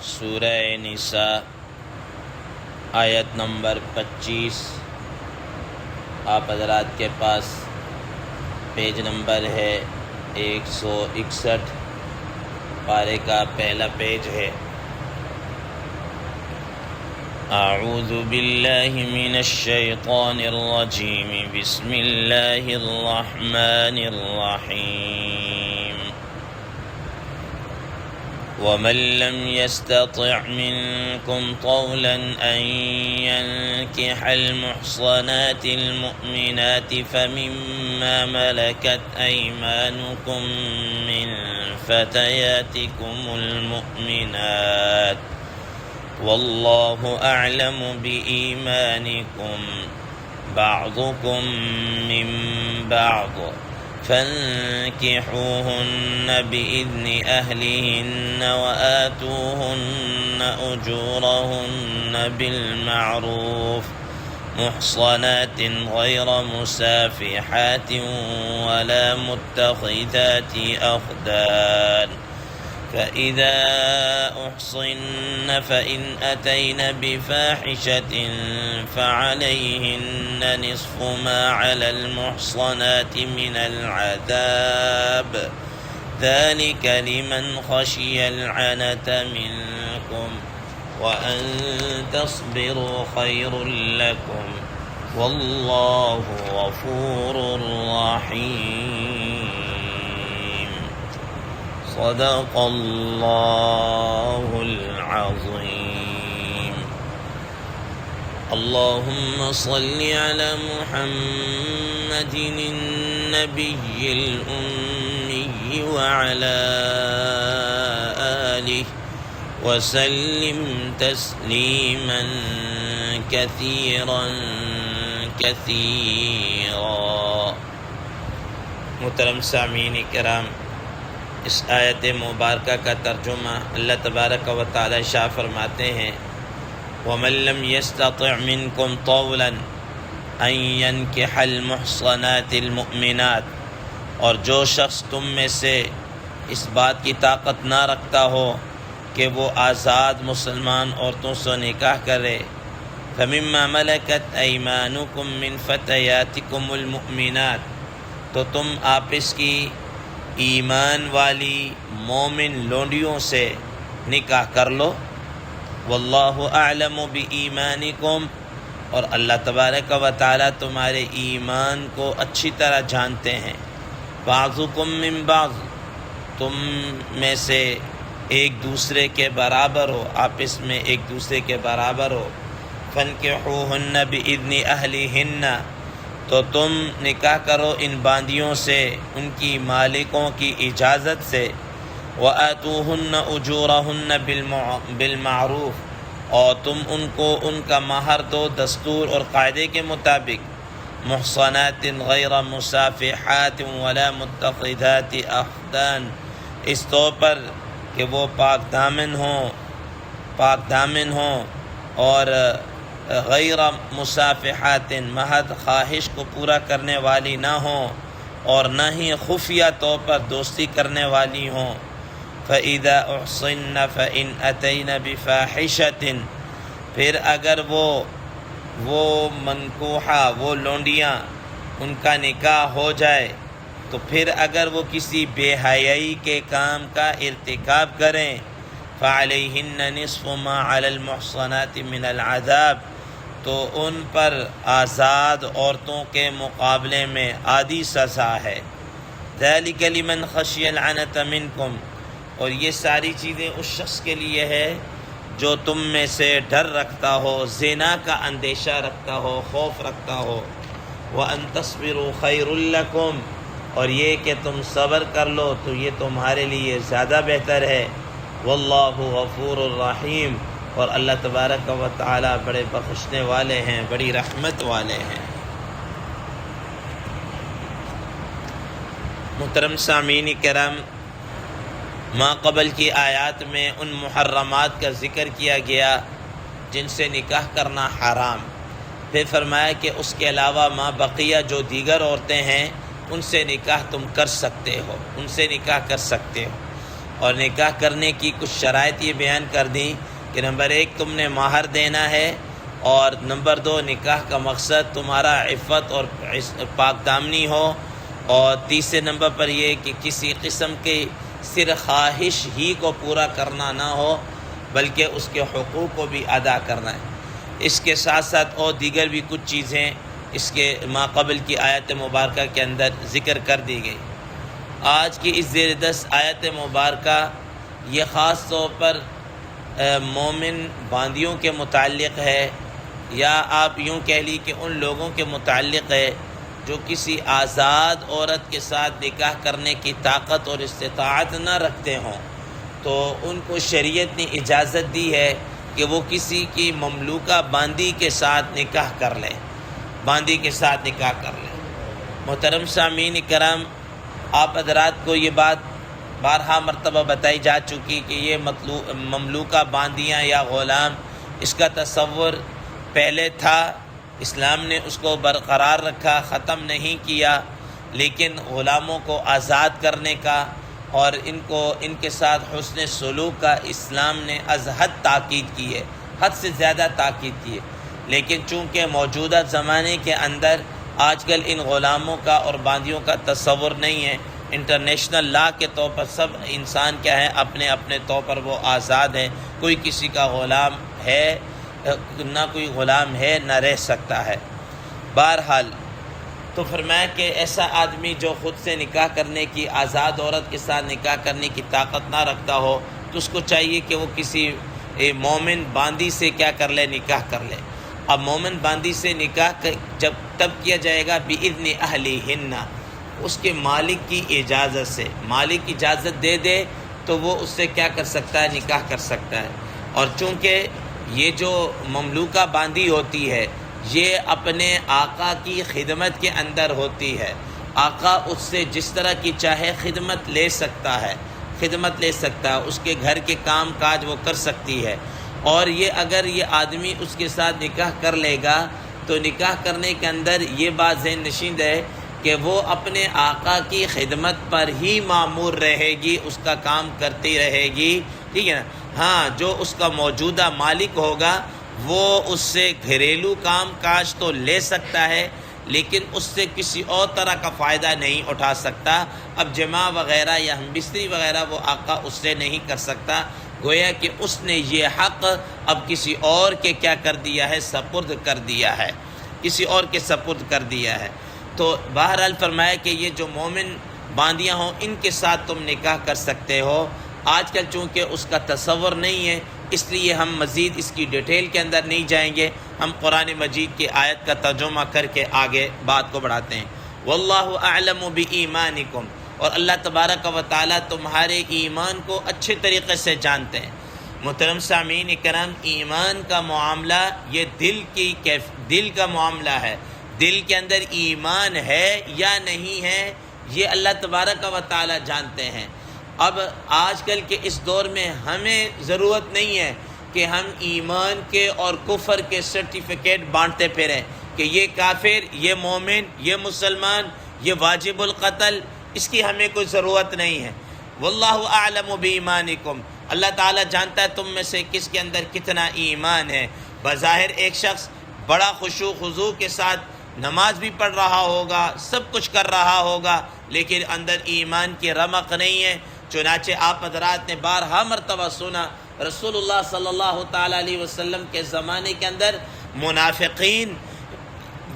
سورہ نساء آیت نمبر 25۔ آپ حضرات کے پاس پیج نمبر ہے 161، پارے کا پہلا پیج ہے۔ اعوذ باللہ من الشیطان الرجیم، بسم اللہ الرحمن الرحیم۔ ومن لم يستطع منكم طولا أن ينكح المحصنات المؤمنات فمما ملكت أيمانكم من فتياتكم المؤمنات والله أعلم بإيمانكم بعضكم من بعض فانكحوهن بإذن أهلهن وآتوهن أجورهن بالمعروف محصنات غير مسافحات ولا متخذات أخدان، فإذا أحصن فإن أتين بفاحشة فعليهن نصف ما على المحصنات من العذاب، ذلك لمن خشي العنة منكم وأن تصبروا خير لكم والله غفور رحيم۔ صدق اللہ العظیم۔ اللہم صل علی محمد النبی الأمی وعلی آلہ وسلم تسلیما کثیرا کثیرا۔ محترم سامعین کرام، اس آیت مبارکہ کا ترجمہ اللہ تبارک و تعالی شاہ فرماتے ہیں، وَمَن لَّمْ يَسْتَطِعْ مِنكُمْ طَوْلًا أَن يَنكِحَ الْمُحْصَنَاتِ الْمُؤْمِنَاتِ، اور جو شخص تم میں سے اس بات کی طاقت نہ رکھتا ہو کہ وہ آزاد مسلمان عورتوں سے نکاح کرے، فَمِمَّا مَلَكَتْ أَيْمَانُكُم مِّن فَتَيَاتِكُمُ الْمُؤْمِنَاتِ، تو تم آپس کی ایمان والی مومن لونڈیوں سے نکاح کر لو۔ واللہ اعلم بایمانکم، اور اللہ تبارک و تعالی تمہارے ایمان کو اچھی طرح جانتے ہیں۔ بعضکم من بعض، تم میں سے ایک دوسرے کے برابر ہو، آپس میں ایک دوسرے کے برابر ہو۔ فانکحوہن باذن اہلہن، تو تم نکاح کرو ان باندیوں سے ان کی مالکوں کی اجازت سے۔ وآتوہن اجورہن بالمعروف، اور تم ان کو ان کا مہر دو دستور اور قاعدے کے مطابق۔ محصنات غیر مسافحات ولا متخذات اخدان، اس طور پر کہ وہ پاک دامن ہوں اور غیر مسافحات، محض خواہش کو پورا کرنے والی نہ ہوں اور نہ ہی خفیہ طور پر دوستی کرنے والی ہوں۔ فَإِذَا أُحْصِنَّ فَإِنْ أَتَيْنَ بِفَاحِشَةٍ، پھر اگر وہ منکوحہ، وہ لونڈیاں، ان کا نکاح ہو جائے تو پھر اگر وہ کسی بے حیائی کے کام کا ارتکاب کریں، فَعَلَيْهِنَّ نِصْفُ مَا عَلَى الْمُحْصَنَاتِ مِنَ الْعَذَابِ، تو ان پر آزاد عورتوں کے مقابلے میں آدھی سزا ہے۔ ذَلِكَ لِمَنْ خَشِيَ الْعَنَتَ مِنْكُمْ، اور یہ ساری چیزیں اس شخص کے لیے ہے جو تم میں سے ڈر رکھتا ہو، زنا کا اندیشہ رکھتا ہو، خوف رکھتا ہو۔ وَأَن تَصْبِرُوا خَيْرٌ لَكُمْ، اور یہ کہ تم صبر کر لو تو یہ تمہارے لیے زیادہ بہتر ہے۔ واللہ غفور الرحیم، اور اللہ تبارک و تعالی بڑے بخشنے والے ہیں، بڑی رحمت والے ہیں۔ محترم سامعین کرام، ما قبل کی آیات میں ان محرمات کا ذکر کیا گیا جن سے نکاح کرنا حرام، پھر فرمایا کہ اس کے علاوہ ما بقیہ جو دیگر عورتیں ہیں ان سے نکاح تم کر سکتے ہو، ان سے نکاح کر سکتے ہو۔ اور نکاح کرنے کی کچھ شرائط یہ بیان کر دیں کہ نمبر 1 تم نے مہر دینا ہے، اور نمبر 2 نکاح کا مقصد تمہارا عفت اور پاک دامنی ہو، اور تیسرے نمبر پر یہ کہ کسی قسم کی صرف خواہش ہی کو پورا کرنا نہ ہو بلکہ اس کے حقوق کو بھی ادا کرنا ہے۔ اس کے ساتھ ساتھ اور دیگر بھی کچھ چیزیں اس کے ماقبل کی آیت مبارکہ کے اندر ذکر کر دی گئی۔ آج کی اس زیر دست آیت مبارکہ یہ خاص طور پر مومن باندیوں کے متعلق ہے، یا آپ یوں کہہ لی کہ ان لوگوں کے متعلق ہے جو کسی آزاد عورت کے ساتھ نکاح کرنے کی طاقت اور استطاعت نہ رکھتے ہوں، تو ان کو شریعت نے اجازت دی ہے کہ وہ کسی کی مملوکہ باندی کے ساتھ نکاح کر لیں، باندی کے ساتھ نکاح کر لیں۔ محترم سامعین کرام، آپ حضرات کو یہ بات بارہا مرتبہ بتائی جا چکی کہ یہ مملوکہ باندیاں یا غلام، اس کا تصور پہلے تھا، اسلام نے اس کو برقرار رکھا، ختم نہیں کیا، لیکن غلاموں کو آزاد کرنے کا اور ان کے ساتھ حسن سلوک کا اسلام نے از حد تاکید کی ہے، حد سے زیادہ تاکید کی ہے۔ لیکن چونکہ موجودہ زمانے کے اندر آج کل ان غلاموں کا اور باندیوں کا تصور نہیں ہے، انٹرنیشنل لا کے طور پر سب انسان کیا ہے، اپنے اپنے طور پر وہ آزاد ہیں، کوئی کسی کا غلام ہے نہ کوئی غلام ہے نہ رہ سکتا ہے۔ بہرحال تو فرمایا کہ ایسا آدمی جو خود سے نکاح کرنے کی، آزاد عورت کے ساتھ نکاح کرنے کی طاقت نہ رکھتا ہو تو اس کو چاہیے کہ وہ کسی مومن باندی سے کیا کر لے، نکاح کر لے۔ اب مومن باندی سے نکاح جب تب کیا جائے گا بِإِذْنِ أَهْلِهِنَّ، اس کے مالک کی اجازت سے، مالک اجازت دے دے تو وہ اس سے کیا کر سکتا ہے، نکاح کر سکتا ہے۔ اور چونکہ یہ جو مملوکہ باندی ہوتی ہے یہ اپنے آقا کی خدمت کے اندر ہوتی ہے، آقا اس سے جس طرح کی چاہے خدمت لے سکتا ہے، اس کے گھر کے کام کاج وہ کر سکتی ہے۔ اور یہ اگر یہ آدمی اس کے ساتھ نکاح کر لے گا تو نکاح کرنے کے اندر یہ بات ذہن نشین ہے کہ وہ اپنے آقا کی خدمت پر ہی مامور رہے گی، اس کا کام کرتی رہے گی، ٹھیک ہے نا۔ ہاں، جو اس کا موجودہ مالک ہوگا وہ اس سے گھریلو کام کاج تو لے سکتا ہے لیکن اس سے کسی اور طرح کا فائدہ نہیں اٹھا سکتا۔ اب جماع وغیرہ یا ہم بستری وغیرہ وہ آقا اس سے نہیں کر سکتا، گویا کہ اس نے یہ حق اب کسی اور کے کیا کر دیا ہے، سپرد کر دیا ہے، کسی اور کے سپرد کر دیا ہے۔ تو بہرحال فرمایا کہ یہ جو مومن باندیاں ہوں ان کے ساتھ تم نکاح کر سکتے ہو۔ آج کل چونکہ اس کا تصور نہیں ہے اس لیے ہم مزید اس کی ڈیٹیل کے اندر نہیں جائیں گے، ہم قرآن مجید کی آیت کا ترجمہ کر کے آگے بات کو بڑھاتے ہیں۔ واللہ اعلم بایمانکم، اور اللہ تبارک و تعالیٰ تمہارے ایمان کو اچھے طریقے سے جانتے ہیں۔ محترم سامعین کرام، ایمان کا معاملہ یہ دل کا معاملہ ہے، دل کے اندر ایمان ہے یا نہیں ہے یہ اللہ تبارک و تعالیٰ جانتے ہیں۔ اب آج کل کے اس دور میں ہمیں ضرورت نہیں ہے کہ ہم ایمان کے اور کفر کے سرٹیفکیٹ بانٹتے پھریں کہ یہ کافر، یہ مومن، یہ مسلمان، یہ واجب القتل، اس کی ہمیں کوئی ضرورت نہیں ہے۔ واللہ اعلم بایمانکم، اللہ تعالیٰ جانتا ہے تم میں سے کس کے اندر کتنا ایمان ہے۔ بظاہر ایک شخص بڑا خشوع خضوع کے ساتھ نماز بھی پڑھ رہا ہوگا، سب کچھ کر رہا ہوگا، لیکن اندر ایمان کی رمق نہیں ہے۔ چنانچہ آپ حضرات نے بارہا مرتبہ سنا رسول اللہ صلی اللہ تعالیٰ علیہ وسلم کے زمانے کے اندر منافقین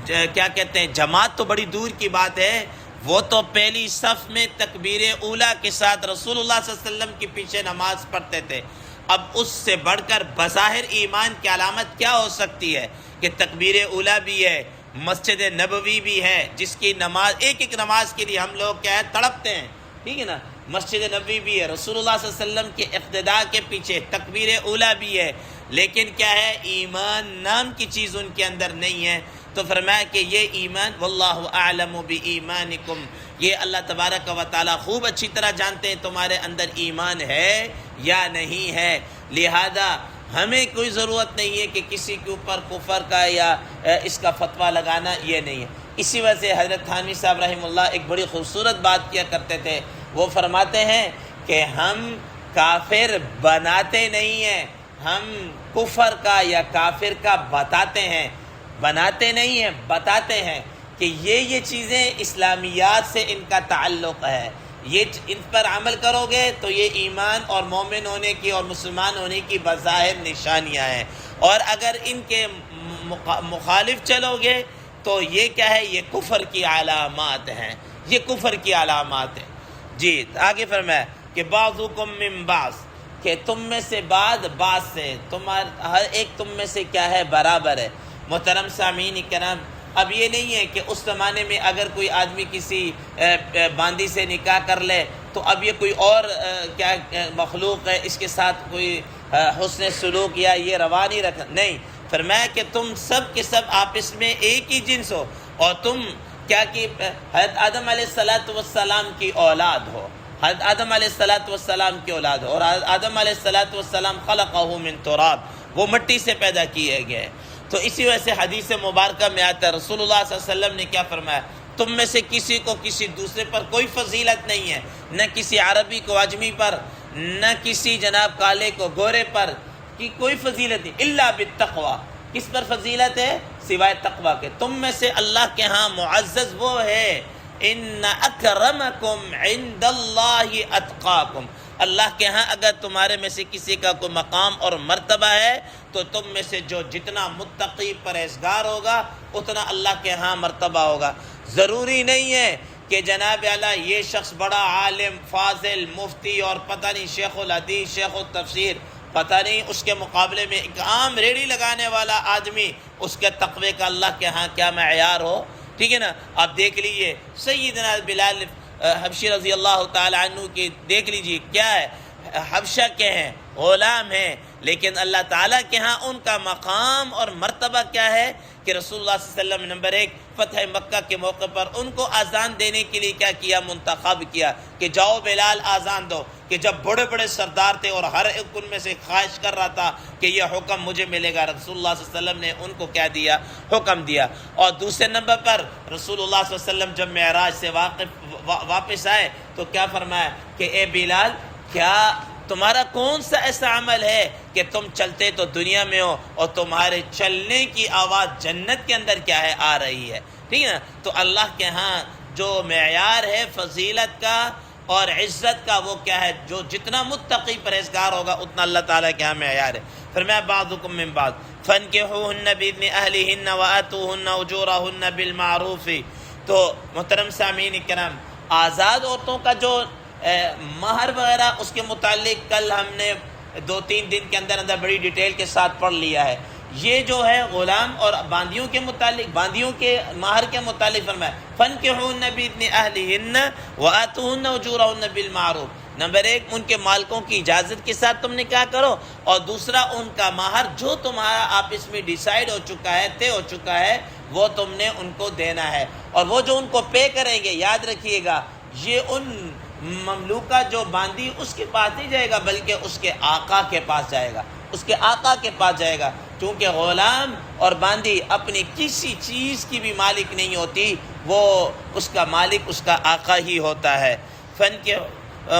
کیا کہتے ہیں، جماعت تو بڑی دور کی بات ہے، وہ تو پہلی صف میں تکبیر اولیٰ کے ساتھ رسول اللہ صلی اللہ علیہ وسلم کے پیچھے نماز پڑھتے تھے۔ اب اس سے بڑھ کر بظاہر ایمان کی علامت کیا ہو سکتی ہے کہ تکبیر اولیٰ بھی ہے، مسجد نبوی بھی ہے، جس کی نماز ایک نماز کے لیے ہم لوگ کیا ہے تڑپتے ہیں، ٹھیک ہے نا۔ مسجد نبوی بھی ہے، رسول اللہ صلی اللہ علیہ وسلم کے اقتداء کے پیچھے تکبیر اولیٰ بھی ہے، لیکن کیا ہے، ایمان نام کی چیز ان کے اندر نہیں ہے۔ تو فرمایا کہ یہ ایمان، واللہ اعلم بایمانکم، یہ اللہ تبارک و تعالیٰ خوب اچھی طرح جانتے ہیں تمہارے اندر ایمان ہے یا نہیں ہے، لہذا ہمیں کوئی ضرورت نہیں ہے کہ کسی کے اوپر کفر کا یا اس کا فتویٰ لگانا، یہ نہیں ہے۔ اسی وجہ سے حضرت تھانوی صاحب رحمہ اللہ ایک بڑی خوبصورت بات کیا کرتے تھے، وہ فرماتے ہیں کہ ہم کافر بناتے نہیں ہیں، ہم کفر کا یا کافر کا بتاتے ہیں، بناتے نہیں ہیں، بتاتے ہیں کہ یہ چیزیں اسلامیات سے ان کا تعلق ہے، یہ ان پر عمل کرو گے تو یہ ایمان اور مومن ہونے کی اور مسلمان ہونے کی بظاہر نشانیاں ہیں، اور اگر ان کے مخالف چلو گے تو یہ کیا ہے؟ یہ کفر کی علامات ہیں، یہ کفر کی علامات ہیں۔ جی آگے فرمایا کہ بعضکم من بعض، کہ تم میں سے بعض سے، ہر ایک تم میں سے کیا ہے؟ برابر ہے۔ محترم سامعین کرام، اب یہ نہیں ہے کہ اس زمانے میں اگر کوئی آدمی کسی باندی سے نکاح کر لے تو اب یہ کوئی اور کیا مخلوق ہے، اس کے ساتھ کوئی حسن سلوک یا یہ روا نہیں رکھنا، نہیں، فرمایا کہ تم سب کے سب آپس میں ایک ہی جنس ہو، اور تم کیا کہ حضرت آدم علیہ السلام کی اولاد ہو، حضرت آدم علیہ السلام کی اولاد ہو، اور آدم علیہ السلام خلقہ من تراب، وہ مٹی سے پیدا کیے گئے۔ تو اسی وجہ سے حدیث مبارکہ میں آتا ہے، رسول اللہ صلی اللہ علیہ وسلم نے کیا فرمایا؟ تم میں سے کسی کو کسی دوسرے پر کوئی فضیلت نہیں ہے، نہ کسی عربی کو عجمی پر، نہ کسی جناب کالے کو گورے پر، کی کوئی فضیلت نہیں، الا بالتقوی۔ کس پر فضیلت ہے؟ سوائے تقوی کے۔ تم میں سے اللہ کے ہاں معزز وہ ہے، ان اکرمکم عند اللہ اتقاکم، اللہ کے ہاں اگر تمہارے میں سے کسی کا کوئی مقام اور مرتبہ ہے تو تم میں سے جو جتنا متقی پرہیزگار ہوگا اتنا اللہ کے ہاں مرتبہ ہوگا۔ ضروری نہیں ہے کہ جناب اعلیٰ یہ شخص بڑا عالم، فاضل، مفتی اور پتہ نہیں شیخ الحدیث، شیخ التفسیر، پتہ نہیں اس کے مقابلے میں ایک عام ریڑھی لگانے والا آدمی، اس کے تقوی کا اللہ کے ہاں کیا معیار ہو، ٹھیک ہے نا؟ آپ دیکھ لیجئے سیدنا بلال حبشی رضی اللہ تعالی عنہ کی، دیکھ لیجئے کیا ہے، حبشہ کے ہیں، غلام ہیں، لیکن اللہ تعالیٰ کے ہاں ان کا مقام اور مرتبہ کیا ہے کہ رسول اللہ صلی اللہ علیہ وسلم نے نمبر 1 فتح مکہ کے موقع پر ان کو آزان دینے کے لیے کیا کیا؟ منتخب کیا کہ جاؤ بلال آزان دو، کہ جب بڑے بڑے سردار تھے اور ہر ایک ان میں سے خواہش کر رہا تھا کہ یہ حکم مجھے ملے گا، رسول اللہ صلی اللہ علیہ وسلم نے ان کو کیا دیا؟ حکم دیا۔ اور دوسرے نمبر پر رسول اللہ صلی اللہ علیہ وسلم جب معراج سے واپس آئے تو کیا فرمایا کہ اے بلال، کیا تمہارا کون سا ایسا عمل ہے کہ تم چلتے تو دنیا میں ہو اور تمہارے چلنے کی آواز جنت کے اندر کیا ہے؟ آ رہی ہے، ٹھیک ہے نا؟ تو اللہ کے ہاں جو معیار ہے فضیلت کا اور عزت کا وہ کیا ہے؟ جو جتنا متقی پرہیزگار ہوگا اتنا اللہ تعالیٰ کے ہاں معیار ہے۔ فرمایا بعضکم من بعض فانکحوہن باذن اہلہن وآتوہن اجورہن بالمعروف۔ تو محترم سامعین کرام، آزاد عورتوں کا جو مہر وغیرہ اس کے متعلق کل ہم نے 2-3 دن کے اندر بڑی ڈیٹیل کے ساتھ پڑھ لیا ہے۔ یہ جو ہے غلام اور باندیوں کے متعلق، باندیوں کے مہر کے متعلق فرمایا فانکحوہن باذن اہلہن وآتوہن اجورہن بالمعروف۔ نمبر 1 ان کے مالکوں کی اجازت کے ساتھ تم نکاح کرو، اور دوسرا ان کا مہر جو تمہارا آپس میں ڈیسائیڈ ہو چکا ہے، طے ہو چکا ہے، وہ تم نے ان کو دینا ہے، اور وہ جو ان کو پے کریں گے، یاد رکھیے گا یہ ان مملوکہ جو باندی اس کے پاس نہیں جائے گا بلکہ اس کے آقا کے پاس جائے گا، اس کے آقا کے پاس جائے گا، کیونکہ غلام اور باندی اپنی کسی چیز کی بھی مالک نہیں ہوتی، وہ اس کا مالک اس کا آقا ہی ہوتا ہے۔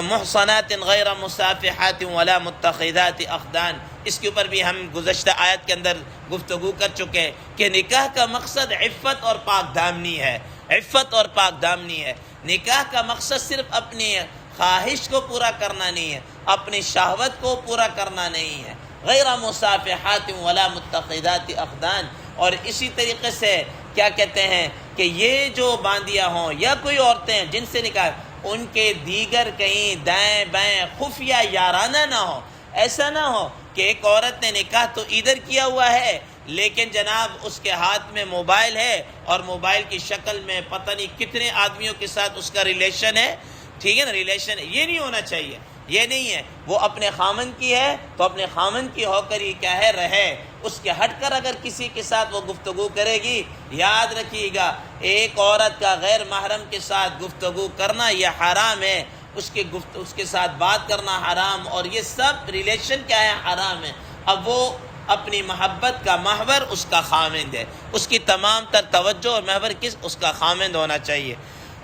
محصنات غیر مصافحات ولا متخذات اخدان، اس کے اوپر بھی ہم گزشتہ آیت کے اندر گفتگو کر چکے ہیں کہ نکاح کا مقصد عفت اور پاک دامنی ہے، عفت اور پاک دامنی ہے۔ نکاح کا مقصد صرف اپنی خواہش کو پورا کرنا نہیں ہے، اپنی شہوت کو پورا کرنا نہیں ہے، غیر مصافحات ولا متخذات اخدان۔ اور اسی طریقے سے کیا کہتے ہیں کہ یہ جو باندیاں ہوں یا کوئی عورتیں جن سے نکاح، ان کے دیگر کہیں دائیں بائیں خفیہ یارانہ نہ ہو۔ ایسا نہ ہو کہ ایک عورت نے نکاح تو ادھر کیا ہوا ہے لیکن جناب اس کے ہاتھ میں موبائل ہے اور موبائل کی شکل میں پتہ نہیں کتنے آدمیوں کے ساتھ اس کا ریلیشن ہے، ٹھیک ہے نا؟ ریلیشن یہ نہیں ہونا چاہیے، یہ نہیں ہے۔ وہ اپنے خامن کی ہے تو اپنے خامن کی ہو کر ہی کیا ہے رہے، اس کے ہٹ کر اگر کسی کے ساتھ وہ گفتگو کرے گی، یاد رکھیے گا ایک عورت کا غیر محرم کے ساتھ گفتگو کرنا یہ حرام ہے، اس کے ساتھ بات کرنا حرام، اور یہ سب ریلیشن کیا ہے؟ حرام ہے۔ اب وہ اپنی محبت کا محور اس کا خامند ہے، اس کی تمام تر توجہ اور محور اس کا خامند ہونا چاہیے۔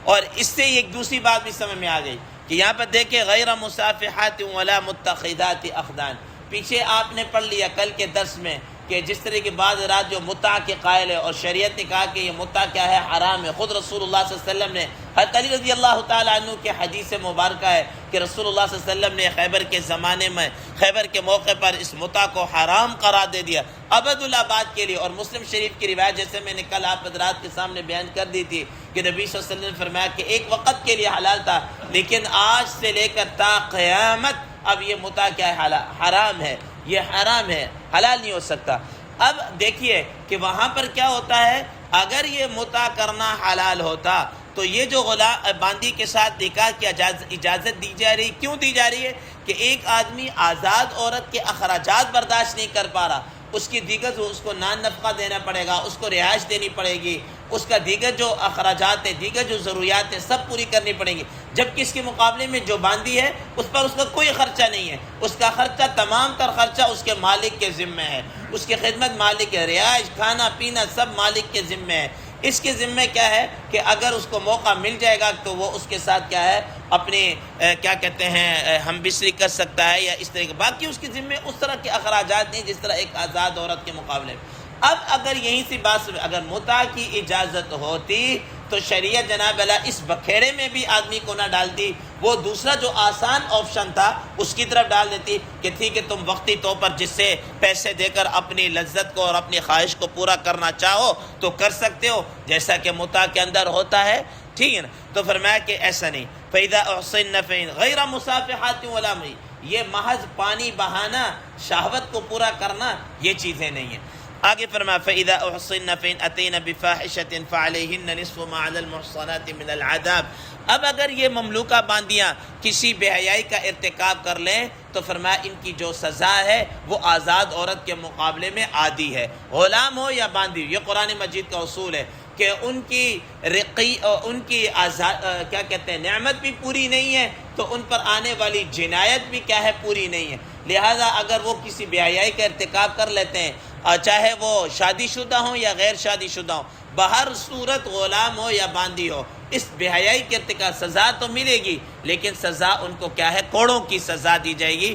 اور اس سے ایک دوسری بات بھی سمجھ میں آ گئی کہ یہاں پر دیکھیں غیر مصافحات ولا متخذات اخدان، پیچھے آپ نے پڑھ لیا کل کے درس میں کہ جس طرح کے بعض رات جو متع کے قائل ہے اور شریعت نے کہا کہ یہ متع کیا ہے، حرام ہے. خود رسول اللہ صلی اللہ علیہ وسلم نے، حضرت علی رضی اللہ تعالیٰ عنہ کے حدیث مبارکہ ہے کہ رسول اللہ صلی اللہ علیہ وسلم نے خیبر کے زمانے میں، خیبر کے موقع پر اس متع کو حرام قرار دے دیا ابد الآباد کے لیے. اور مسلم شریف کی روایت جیسے میں نے کل آپ حضرات کے سامنے بیان کر دی تھی کہ نبی صلی اللہ علیہ وسلم نے فرمایا کہ ایک وقت کے لیے حلال تھا، لیکن آج سے لے کر تا قیامت اب یہ متع کیا ہے، حرام ہے، یہ حرام ہے، حلال نہیں ہو سکتا. اب دیکھیے کہ وہاں پر کیا ہوتا ہے، اگر یہ متع کرنا حلال ہوتا تو یہ جو باندی کے ساتھ نکاح کی اجازت دی جا رہی، کیوں دی جا رہی ہے؟ کہ ایک آدمی آزاد عورت کے اخراجات برداشت نہیں کر پا رہا، اس کی دیگر اس کو نان نفقہ دینا پڑے گا، اس کو رہائش دینی پڑے گی، اس کا دیگر جو اخراجات ہیں، دیگر جو ضروریات ہیں سب پوری کرنی پڑیں گی، جبکہ اس کے مقابلے میں جو باندی ہے اس پر اس کا کوئی خرچہ نہیں ہے. اس کا خرچہ، تمام تر خرچہ اس کے مالک کے ذمہ ہے، اس کی خدمت مالک ہے، رہائش، کھانا پینا سب مالک کے ذمہ ہے. اس کے ذمہ کیا ہے کہ اگر اس کو موقع مل جائے گا تو وہ اس کے ساتھ کیا ہے، اپنی کیا کہتے ہیں، ہم بستری کر سکتا ہے یا اس طرح کے. باقی اس کے ذمہ اس طرح کے اخراجات نہیں جس طرح ایک آزاد عورت کے مقابلے میں. اب اگر یہیں سی بات، اگر متع کی اجازت ہوتی تو شریعت جناب اللہ اس بکھیرے میں بھی آدمی کو نہ ڈالتی، وہ دوسرا جو آسان آپشن تھا اس کی طرف ڈال دیتی کہ ٹھیک ہے تم وقتی طور پر جس سے پیسے دے کر اپنی لذت کو اور اپنی خواہش کو پورا کرنا چاہو تو کر سکتے ہو، جیسا کہ متع کے اندر ہوتا ہے. ٹھیک ہے نا؟ تو فرمایا کہ ایسا نہیں. فَإِذَا أُحْصِنَّ فَإِنْ غَيْرَ مُصَافِحَاتٍ وَلَا مَيٍّ، یہ محض پانی بہانا، شہوت کو پورا کرنا، یہ چیزیں نہیں ہیں. آگے فرمایا فَإِذَا أُحْصِنَّ فَإِنْ أَتَيْنَ بِفَاحِشَةٍ فَعَلَيْهِنَّ نِصْفُ مَا عَلَى الْمُحْصَنَاتِ مِنَ الْعَذَابِ. اب اگر یہ مملوکہ باندیاں کسی بے حیائی کا ارتکاب کر لیں تو فرمایا ان کی جو سزا ہے وہ آزاد عورت کے مقابلے میں عادی ہے، غلام ہو یا باندی. یہ قرآن مجید کا اصول ہے کہ ان کی رقی، ان کی کیا کہتے ہیں، نعمت بھی پوری نہیں ہے تو ان پر آنے والی جنایت بھی کیا ہے، پوری نہیں ہے. لہذا اگر وہ کسی بے حیائی کا ارتکاب کر لیتے ہیں، چاہے وہ شادی شدہ ہوں یا غیر شادی شدہ ہوں، بہر صورت غلام ہو یا باندی ہو، اس بے حیائی کے ارتکاب سزا تو ملے گی، لیکن سزا ان کو کیا ہے، کوڑوں کی سزا دی جائے گی،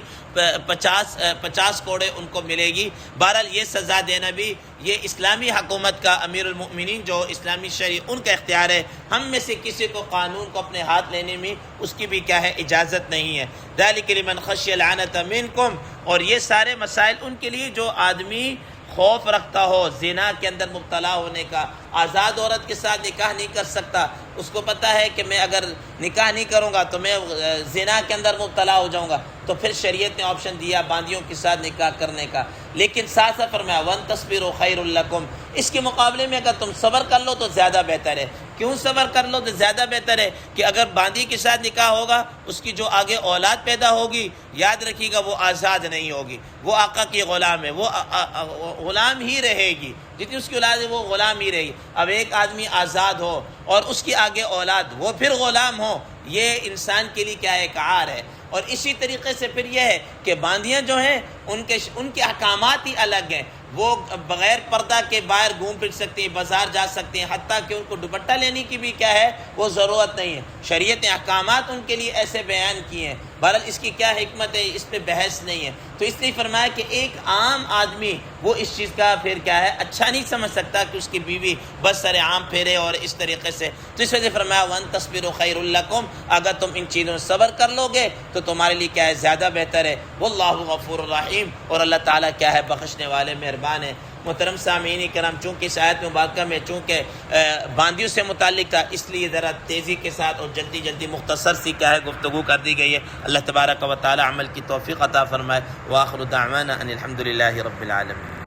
50 کوڑے ان کو ملے گی. بہرحال یہ سزا دینا بھی یہ اسلامی حکومت کا، امیر المؤمنین جو اسلامی شریع ان کا اختیار ہے. ہم میں سے کسی کو قانون کو اپنے ہاتھ لینے میں اس کی بھی کیا ہے، اجازت نہیں ہے. ذَلِكَ لِمَنْ خَشِيَ الْعَنَةَ مِنْكُمْ، اور یہ سارے مسائل ان کے لیے جو آدمی خوف رکھتا ہو زنا کے اندر مبتلا ہونے کا، آزاد عورت کے ساتھ نکاح نہیں کر سکتا، اس کو پتہ ہے کہ میں اگر نکاح نہیں کروں گا تو میں زنا کے اندر مبتلا ہو جاؤں گا، تو پھر شریعت نے آپشن دیا باندیوں کے ساتھ نکاح کرنے کا. لیکن ساتھ ساتھ فرمایا وَأَن تَصْبِرُوا خَيْرٌ لَكُمْ، اس کے مقابلے میں اگر تم صبر کر لو تو زیادہ بہتر ہے. کیوں صبر کر لو تو زیادہ بہتر ہے؟ کہ اگر باندی کے ساتھ نکاح ہوگا اس کی جو آگے اولاد پیدا ہوگی، یاد رکھیے گا وہ آزاد نہیں ہوگی، وہ آقا کی غلام ہے، وہ غلام ہی رہے گی، جتنی اس کی اولاد ہے وہ غلام ہی رہے گی. اب ایک آدمی آزاد ہو اور اس کی آگے اولاد وہ پھر غلام ہو، یہ انسان کے لیے کیا ایک عار ہے. اور اسی طریقے سے پھر یہ ہے کہ باندیاں جو ہیں ان کے احکامات ہی الگ ہیں. وہ بغیر پردہ کے باہر گھوم پھر سکتے ہیں، بازار جا سکتے ہیں، حتیٰ کہ ان کو دوپٹہ لینے کی بھی کیا ہے، وہ ضرورت نہیں ہے. شریعت نے احکامات ان کے لیے ایسے بیان کیے ہیں. بہرحال اس کی کیا حکمت ہے اس پہ بحث نہیں ہے. تو اس لیے فرمایا کہ ایک عام آدمی وہ اس چیز کا پھر کیا ہے، اچھا نہیں سمجھ سکتا کہ اس کی بیوی بس سر عام پھیرے اور اس طریقے سے. تو اس وجہ سے فرمایا وَأَن تَصْبِرُوا خَيْرٌ لَكُمْ، اگر تم ان چیزوں سے صبر کر لو گے تو تمہارے لیے کیا ہے، زیادہ بہتر ہے. واللہ غفور الرحیم، اور اللہ تعالیٰ کیا ہے، بخشنے والے مہربان ہے. محترم سامعین کرام، چونکہ اس آیت مبارکہ میں چونکہ باندیوں سے متعلق تھا اس لیے ذرا تیزی کے ساتھ اور جلدی مختصر سی کیا ہے گفتگو کر دی گئی ہے. اللہ تبارک و تعالی عمل کی توفیق عطا فرمائے. وآخر دعوانا ان الحمد للہ رب العالمین.